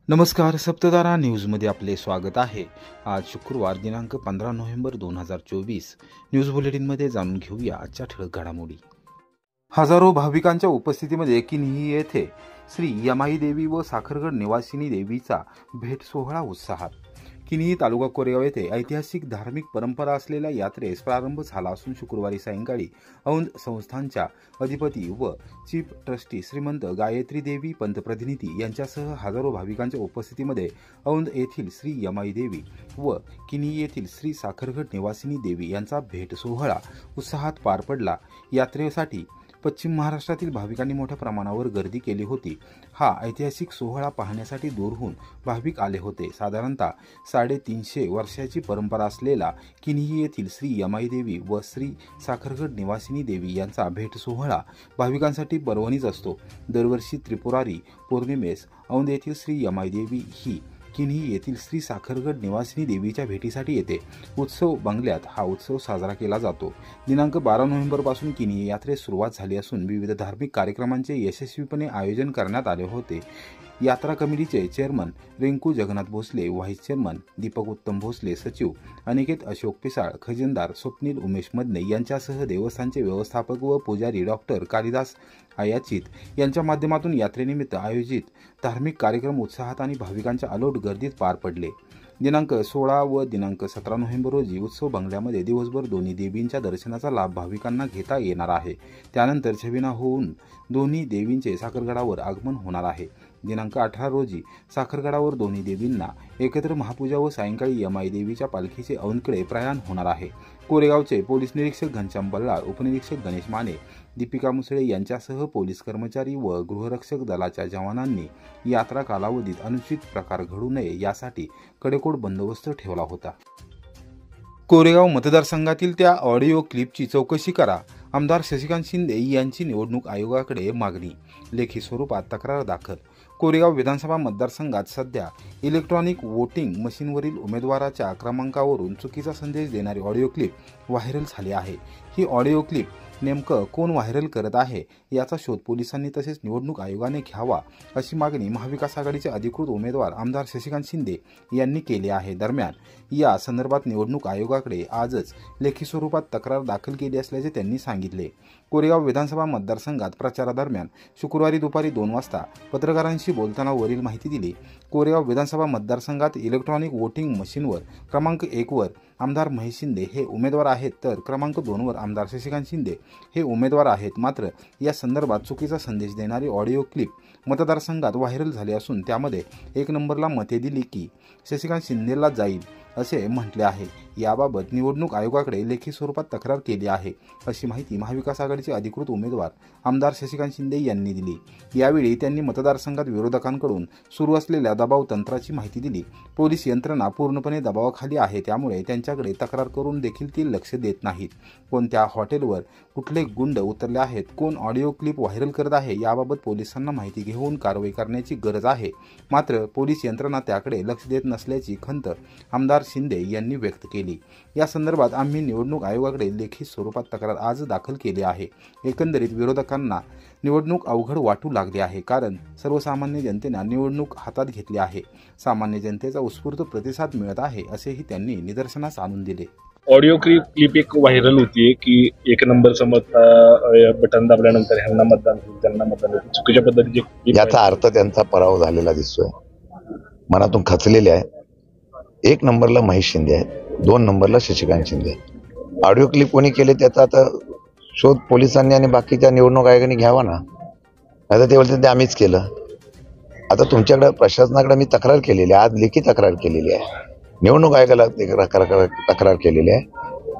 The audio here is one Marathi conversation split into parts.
नमस्कार, सप्ततारा न्यूजमध्ये आपले स्वागत आहे। आज शुक्रवार दिनांक 15 नोव्हेंबर 2024 न्यूज बुलेटिनमध्ये जाणून घेऊया आजच्या ठळक घडामोडी। हजारो भाविकांच्या उपस्थितीमध्ये किन्ही येथे श्री यमाई देवी व साखरगड निवासिनी देवीचा भेट सोहळा उत्साहात। किन्ही तालुका कोरेगाव येथे ऐतिहासिक धार्मिक परंपरा असलेल्या यात्रेस प्रारंभ झाला असून शुक्रवारी सायंकाळी औंध संस्थानच्या अधिपती व चीफ ट्रस्टी श्रीमंत गायत्री देवी पंतप्रतिनिधी यांच्यासह हजारो भाविकांच्या उपस्थितीमध्ये औंध येथील श्री यमाई देवी व किन्ही येथील श्री साखरगड निवासिनी देवी यांचा भेट सोहळा उत्साहात पार पडला। यात्रेसाठी पश्चिम महाराष्ट्रातील भाविकांनी मोठ्या प्रमाणावर गर्दी केली होती। हा ऐतिहासिक सोहळा पाहण्यासाठी दूरहून भाविक आले होते। साधारणतः 350 वर्षाची परंपरा असलेला किन्ही येथील श्री यमाई देवी व श्री साखरगड निवासिनी देवी यांचा भेट सोहळा भाविकांसाठी पर्वणीच असतो। दरवर्षी त्रिपुरारी पौर्णिमेस औंध येथील श्री यमाई देवी ही किन्ही येथील श्री साखरगड निवासिनी देवीच्या भेटीसाठी येते। उत्सव बंगल्यात हा उत्सव साजरा केला जातो। दिनांक 12 नोव्हेंबरपासून किन्ही यात्रेस सुरुवात झाली असून विविध धार्मिक कार्यक्रमांचे यशस्वीपणे आयोजन करण्यात आले होते। यात्रा कमिटीचे chairman Rinku Jagannath Bhosale, vice chairman Deepak Uttam Bhosale, सचिव अनिकेत अशोक पिसाळ, खजिनदार स्वप्नील उमेश मदने यांच्यासह देवस्थानचे व्यवस्थापक व पुजारी डॉक्टर कालिदास आयाचित यांच्या माध्यमातून यात्रेनिमित्त आयोजित धार्मिक कार्यक्रम उत्साहात आणि भाविकांच्या अलोट गर्दीत पार पडले। दिनांक 16 व दिनांक 17 नोव्हेंबर रोजी उत्सव बंगल्यामध्ये दिवसभर दोन्ही देवींच्या दर्शनाचा लाभ भाविकांना घेता येणार आहे। त्यानंतर छबिना होऊन दोन्ही देवींचे साखरगडावर आगमन होणार आहे। दिनांक 18 रोजी साखरगडावर दोन्ही देवींना एकत्र महापूजा व सायंकाळी यमाई देवीच्या पालखीचे औंधकडे प्रयाण होणार आहे। कोरेगावचे पोलीस निरीक्षक घनश्याम बल्लाळ, उपनिरीक्षक गणेश माने, दीपिका मुसळे यांच्यासह पोलीस कर्मचारी व गृहरक्षक दलाच्या जवानांनी यात्रा कालावधीत अनुचित प्रकार घडू नये यासाठी कडेकोट बंदोबस्त ठेवला होता। कोरेगाव मतदारसंघातील त्या ऑडिओ क्लिपची चौकशी करा, आमदार शशिकांत शिंदे यांची निवडणूक आयोगाकडे मागणी, लेखी स्वरूपात तक्रार दाखल। कोरेगाव विधानसभा मतदारसंघात सध्या इलेक्ट्रॉनिक वोटिंग मशीनवरील उमेदवाराच्या क्रमांकावरून चुकीचा संदेश देणारी ऑडिओ क्लिप व्हायरल झाली आहे। ही ऑडिओ क्लिप नेमकं कोण व्हायरल करत आहे याचा शोध पोलिसांनी तसेच निवडणूक आयोगाने घ्यावा अशी मागणी महाविकास आघाडीचे अधिकृत उमेदवार आमदार शशिकांत शिंदे यांनी केली आहे। दरम्यान या संदर्भात निवडणूक आयोगाकडे आजच लेखी स्वरूपात तक्रार दाखल केली असल्याचे त्यांनी सांगितले। कोरेगाव विधानसभा मतदारसंघात प्रचारादरम्यान शुक्रवारी दुपारी 2 वाजता पत्रकारांशी बोलताना वरील माहिती दिली। कोरेगाव विधानसभा मतदारसंघात इलेक्ट्रॉनिक वोटिंग मशीनवर क्रमांक 1 वर आमदार महेश शिंदे हे उमेदवार आहेत, तर क्रमांक 2 वर आमदार शशिकांत शिंदे हे उमेदवार आहेत। मात्र या संदर्भात चुकीचा संदेश देणारी ऑडिओ क्लिप मतदारसंघात व्हायरल झाली असून त्यामध्ये 1 नंबरला मते दिली की शशिकांत शिंदेला जाईल असे म्हटले आहे। याबाबत निवडणूक आयोगाकडे लेखी स्वरूपात तक्रार केली आहे अशी माहिती महाविकास आघाडीचे अधिकृत उमेदवार आमदार शशिकांत शिंदे यांनी दिली। यावेळी त्यांनी मतदारसंघात विरोधकांकडून सुरू असलेल्या दबाव तंत्राची माहिती दिली। पोलीस यंत्रणा पूर्णपणे दबावाखाली आहे, त्यामुळे त्यांच्याकडे तक्रार करून देखील ती लक्ष देत नाहीत। कोणत्या हॉटेलवर कुठले गुंड उतरले आहेत, कोण ऑडिओ क्लिप व्हायरल करत आहे याबाबत पोलिसांना माहिती घेऊन कारवाई करण्याची गरज आहे। मात्र पोलीस यंत्रणा त्याकडे लक्ष देत नसल्याची खंत आमदार शिंदे यांनी व्यक्त केली। या संदर्भात आम्ही निवडणूक आयोगाकडे लेखी स्वरूपात तक्रार आज दाखल केली आहे। एकंदरीत विरोधकांना निवडणूक अवघड वाटू लागली आहे, कारण सर्वसामान्य जनतेने निवडणूक हातात घेतली आहे। सामान्य जनतेचा उत्स्फूर्त प्रतिसाद मिळत आहे असेही त्यांनी निदर्शनास आणून दिले। ऑडिओ क्लिप एक व्हायरल होती की 1 नंबरचं मत बटन दाबल्यानंतर ह्यांना मतदान होईल, त्यांना मतदान होईल, चुकीच्या पद्धतीचे याचा अर्थ त्यांचा पराभव झालेला दिसतोय, मनातून खचलेले आहे। 1 नंबरला महेश शिंदे आहे, 2 नंबरला शशिकांत शिंदे। ऑडिओ क्लिप कोणी केले त्याचा आता शोध पोलिसांनी आणि बाकीच्या निवडणूक आयोगाने घ्यावा ना। आता ते बोलतात ते आम्हीच केलं। आता तुमच्याकडे प्रशासनाकडे मी तक्रार केलेली आहे, आज लेखी तक्रार केलेली आहे, निवडणूक आयोगाला तक्रार केलेली आहे।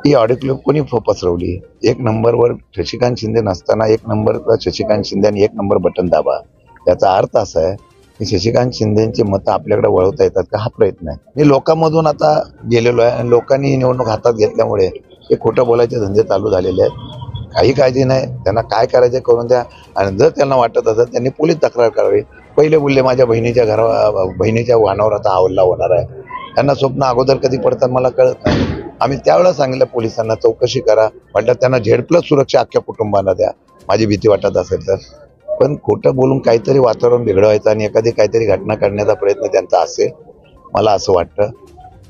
ही ऑडिओ क्लिप कोणी पसरवली? 1 नंबरवर शशिकांत शिंदे नसताना 1 नंबरला शशिकांत शिंदे आणि 1 नंबर बटन दाबा। याचा अर्थ असा आहे की शशिकांत शिंदेची मतं आपल्याकडे वळवता येतात का, हा प्रयत्न आहे। मी लोकांमधून आता गेलेलो आहे आणि लोकांनी ही निवडणूक हातात घेतल्यामुळे हे खोटं बोलायचे धंदे चालू झालेले आहेत। काही काळजी नाही, त्यांना काय करायचं करून द्या, आणि जर त्यांना वाटत असेल त्यांनी पोलीस तक्रार करावी। पहिले बोलले माझ्या बहिणीच्या वाहनावर आता हल्ला होणार आहे, त्यांना स्वप्न अगोदर कधी पडतात मला कळत नाही। आम्ही त्यावेळेला सांगितलं पोलिसांना चौकशी करा, म्हटलं त्यांना Z+ सुरक्षा अख्ख्या कुटुंबांना द्या, माझी भीती वाटत असेल तर। पण खोटं बोलून काहीतरी वातावरण बिघडवायचं आणि एखादी काहीतरी घटना करण्याचा प्रयत्न त्यांचा असेल, मला असं वाटतं.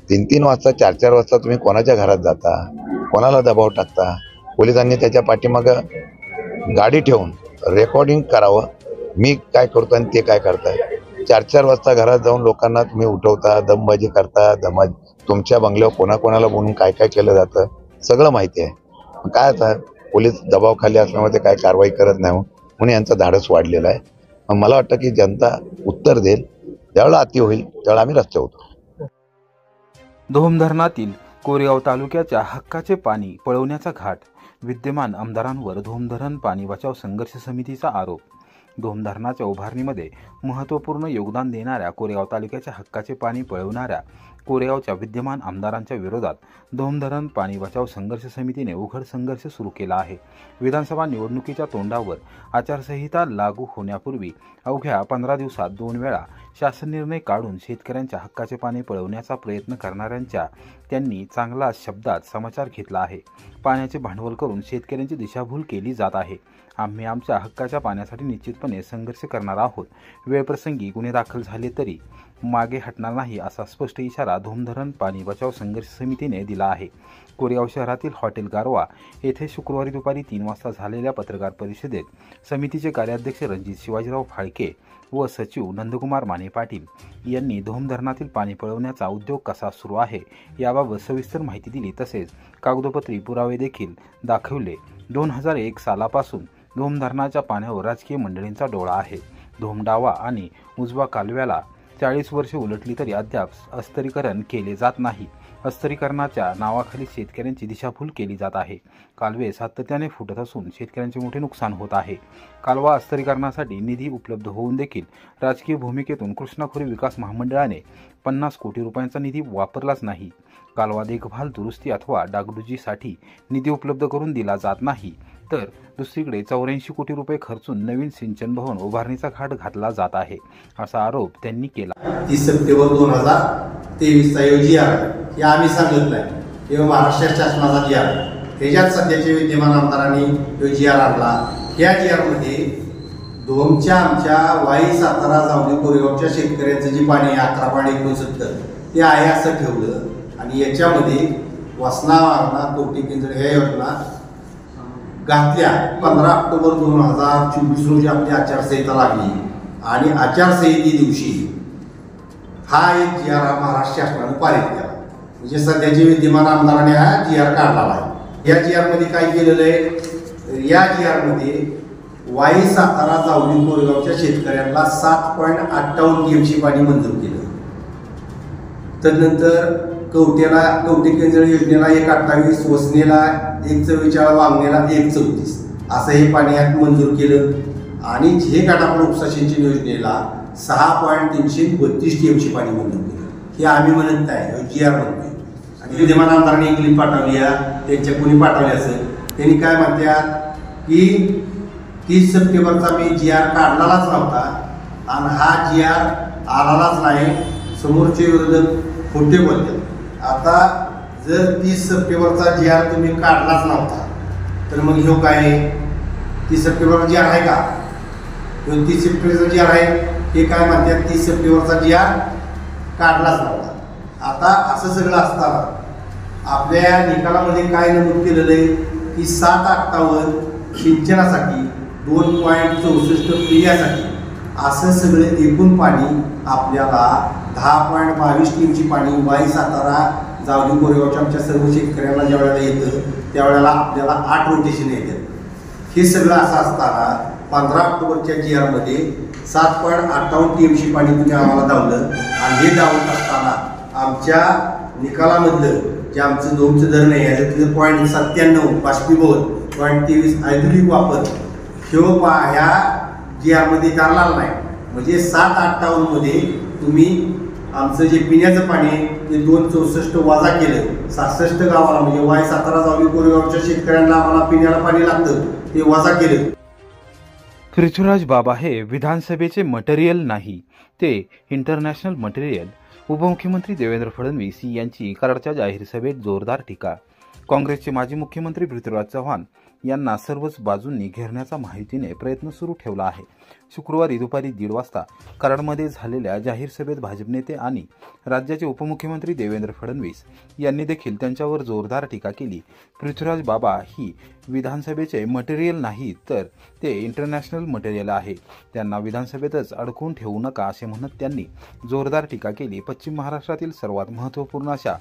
3-3 वाजता 4-4 वाजता तुम्ही कोणाच्या घरात जाता, कोणाला दबाव टाकता. पोलिसांनी त्याच्या पाठीमागं गाडी ठेवून रेकॉर्डिंग करावं, मी काय करतो आणि ते काय करताय. 4-4 वाजता घरात जाऊन लोकांना तुम्ही उठवता, दमबाजी करता, तुमच्या बंगल्यावर कोणाकोणाला बोलून काय काय केलं जातं सगळं माहिती आहे. काय आता पोलीस दबावाखाली असल्यामुळे ते काय कारवाई करत नाही म्हणून यांचं धाडस वाढलेलं आहे. मग मला वाटतं की जनता उत्तर देईल, ज्यावेळेला अति होईल त्यावेळेला आम्ही रस्त्यावर उतरू. धोम धरणातील कोरेगाव तालुक्याच्या हक्काचे पाणी पळवण्याचा घाट, विद्यमान आमदारांवर धोम धरण पाणी बचाव संघर्ष समितीचा आरोप. धोम धरणाच्या उभारणीमध्ये महत्त्वपूर्ण योगदान देणाऱ्या कोरेगाव तालुक्याच्या हक्काचे पाणी पळवणाऱ्या कोरेगावच्या विद्यमान आमदारांच्या विरोधात धोम धरण पाणी बचाव संघर्ष समितीने उघड संघर्ष सुरू केला आहे. विधानसभा निवडणुकीच्या तोंडावर आचारसंहिता लागू होण्यापूर्वी अवघ्या 15 दिवसात 2 वेळा शासन निर्णय काढून शेतकऱ्यांच्या हक्काचे पाणी पळवण्याचा प्रयत्न करणाऱ्यांच्या त्यांनी चांगला शब्दात समाचार घेतला आहे. पाण्याचे भांडवल करून शेतकऱ्यांची दिशाभूल केली जात आहे. आम्ही आमच्या हक्काच्या पाण्यासाठी निश्चितपणे संघर्ष करणार आहोत. वेळप्रसंगी गुन्हे दाखल झाले तरी मागे हटणार नाही, असा स्पष्ट इशारा धोम धरण पाणी बचाव संघर्ष समितीने दिला आहे. कोरेगाव शहरातील हॉटेल गारवा येथे शुक्रवारी दुपारी 3 वाजता झालेल्या पत्रकार परिषदेत समितीचे कार्याध्यक्ष रणजित शिवाजीराव फाळके व सचिव नंदकुमार माने पाटील यांनी धोम धरणातील पाणी पळवण्याचा उद्योग कसा सुरू आहे याबाबत सविस्तर माहिती दिली. तसेच कागदोपत्री पुरावे देखील दाखवले. 2001 सालापासून धोम धरणाच्या पाण्यावर राजकीय मंडळींचा डोळा आहे. धोम डावा आणि उजवा कालव्याला 40 वर्षे उलटली तरी अद्याप अस्तरीकरण केले जात नाही. अस्तरीकरणाच्या नावाखाली शेतकऱ्यांची दिशाभूल केली जात आहे. कालवे सातत्याने फुटत असून शेतकऱ्यांचे मोठे नुकसान होत आहे. कालवा अस्तरीकरणासाठी निधी उपलब्ध होऊन देखील राजकीय भूमिकेतून कृष्णाखोरी विकास महामंडळाने 50 कोटी रुपयांचा निधी वापरलाच नाही. कालवा देखभाल, दुरुस्ती अथवा डागडुजीसाठी निधी उपलब्ध करून दिला जात नाही, तर दुसरीकडे 84 कोटी रुपये खर्चून नवीन सिंचन भवन उभारणीचा घाट घातला जात आहे, असा आरोप त्यांनी केला. 30 सप्टेंबर 2023चा हे आम्ही सांगितलं आहे. किंवा महाराष्ट्र शासनाचा GR, त्याच्यात सध्याचे विद्यमान आमदारांनी GR आणला. या GRमध्ये धोमच्या आमच्या वाई, सातारा, जावली, कोरेगावच्या शेतकऱ्यांचं जे पाणी आहे 11.69 ते आहे असं ठेवलं. आणि याच्यामध्ये वासना, वारणा, कवठे केंद्र ह्या योजना घातल्या. 15 ऑक्टोबर 2024 रोजी आपली आचारसंहिता लागली आणि आचारसंहिते दिवशी हा एक GR महाराष्ट्र शासनानं पारित केला. म्हणजे सध्याचे विद्यमान आमदारांनी हा GR काढला आहे. या GR मध्ये काय केलेलं आहे, या GR मध्ये वाई, सातारा, जावली, कोरेगावच्या शेतकऱ्यांना 7.58 TMC पाणी मंजूर केलं. तदनंतर कवठे केंद्र योजनेला 1.28, वसनेला 1.44, वांगणेला 1.34 असं हे पाणी यात मंजूर केलं. आणि हे काटापूर उपसा सिंचन योजनेला 6.332 TMC पाणी मंजूर केलं. हे आम्ही म्हणत आहे GR म्हणतोय. आणि विद्यमान आमदारांनी एक क्लिप पाठवली आहे, त्यांच्या कोणी पाठवली असेल, त्यांनी काय म्हणतात की 30 सप्टेंबरचा मी GR काढलाच नव्हता आणि हा GR आलाच नाही. समोरचे विरोधक खोटे बोलतात. आता जर 30 सप्टेंबरचा GR तुम्ही काढलाच नव्हता तर मग ह्यो काय 30 सप्टेंबरचा GR आहे का? 30 सप्टेंबरचा GR आहे. हे काय म्हणतात 30 सप्टेंबरचा GR काढलाच नव्हता. आता असं सगळं असताना आपल्या निकालामध्ये काय नमूद केलेलं आहे की 7.58 सिंचनासाठी, 2.64 पिण्यासाठी असं सगळे एकूण पाणी आपल्याला 10.22 TMC पाणी वाई, सातारा, जावली, कोरेगावच्या आमच्या सर्व शेतकऱ्यांना ज्या वेळेला येतं त्यावेळेला आपल्याला 8 रोटेशन येतात. हे सगळं असं असताना 15 ऑक्टोबरच्या GR मध्ये 7.58 TMC पाणी तुम्ही आम्हाला दावलं. आणि हे दावत असताना आमच्या निकालामधलं जे आमचं धोमचं धरण आहे याच्यातलं 0.97 बाष्पीभवन, 0.23 ऐदुलिक वापर ह्या GR मध्ये धरला नाही. म्हणजे 7.58 मध्ये तुम्ही आमचं जे पिण्याचं पाणी आहे ते 2.64 वजा केलं. 66 गावाला म्हणजे वाई, सातारा, जावली, कोरेगावच्या शेतकऱ्यांना आम्हाला पिण्याला पाणी लागतं ते वजा केलं. पृथ्वीराज बाबा हे विधानसभेचे मटेरियल नाही, ते इंटरनॅशनल मटेरियल. उपमुख्यमंत्री देवेंद्र फडणवीस यांची कराडच्या जाहीर सभेत जोरदार टीका. काँग्रेसचे माजी मुख्यमंत्री पृथ्वीराज चव्हाण यांना सर्वच बाजूंनी घेरण्याचा महायुतीने प्रयत्न सुरू ठेवला आहे. शुक्रवारी दुपारी 1:30 वाजता कराडमध्ये झालेल्या जाहीर सभेत भाजप नेते आणि राज्याचे उपमुख्यमंत्री देवेंद्र फडणवीस यांनी देखील त्यांच्यावर जोरदार टीका केली. पृथ्वीराज बाबा ही विधानसभेचे मटेरियल नाही तर ते इंटरनॅशनल मटेरियल आहे. त्यांना विधानसभेतच अडकवून ठेवू नका असे म्हणत त्यांनी जोरदार टीका केली. पश्चिम महाराष्ट्रातील सर्वात महत्त्वपूर्ण अशा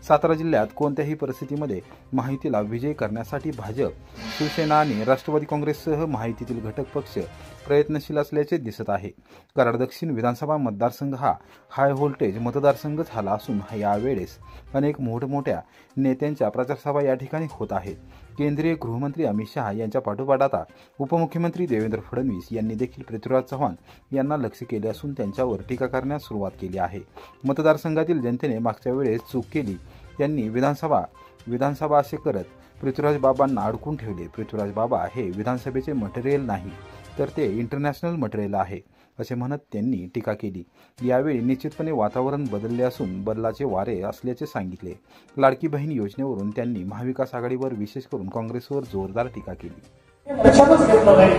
सातारा जिल्ह्यात कोणत्याही परिस्थितीमध्ये महायुतीला विजय करण्यासाठी भाजप, शिवसेना आणि राष्ट्रवादी काँग्रेससह महायुतीतील घटक पक्ष प्रयत्नशील असल्याचे दिसत आहे. कराड दक्षिण विधानसभा मतदारसंघ हा हाय व्होल्टेज मतदारसंघ झाला असून यावेळेस अनेक मोठमोठ्या नेत्यांच्या प्रचारसभा या ठिकाणी होत आहेत. केंद्रीय गृहमंत्री अमित शहा यांच्या पाठोपाठ आता उपमुख्यमंत्री देवेंद्र फडणवीस यांनी देखील पृथ्वीराज चव्हाण यांना लक्ष केले असून त्यांच्यावर टीका करण्यास सुरुवात केली आहे. मतदारसंघातील जनतेने मागच्या वेळेस चूक केली. त्यांनी विधानसभा असे करत पृथ्वीराज बाबांना अडकून ठेवले. पृथ्वीराज बाबा हे विधानसभेचे मटेरियल नाही तर ते इंटरनॅशनल मटेरियल आहे असे म्हणत त्यांनी टीका केली. यावेळी निश्चितपणे वातावरण बदलले असून बदलाचे वारे असल्याचे सांगितले. लाडकी बहीण योजनेवरून त्यांनी महाविकास आघाडीवर विशेष करून काँग्रेसवर जोरदार टीका केली. लक्षातच घेतलं नाही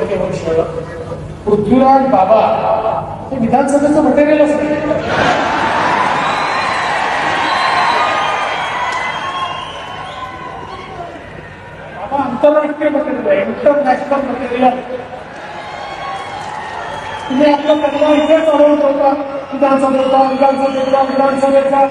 पृथ्वीराज बाबा हे विधानसभेचं मटेरियलच नाही. बाबा आंतरराष्ट्रीय मटेरियल आहे, इंटरनॅशनल मटेरियल. तुम्ही आपलं त्यांना इथेच अडवत होता विधानसभेचा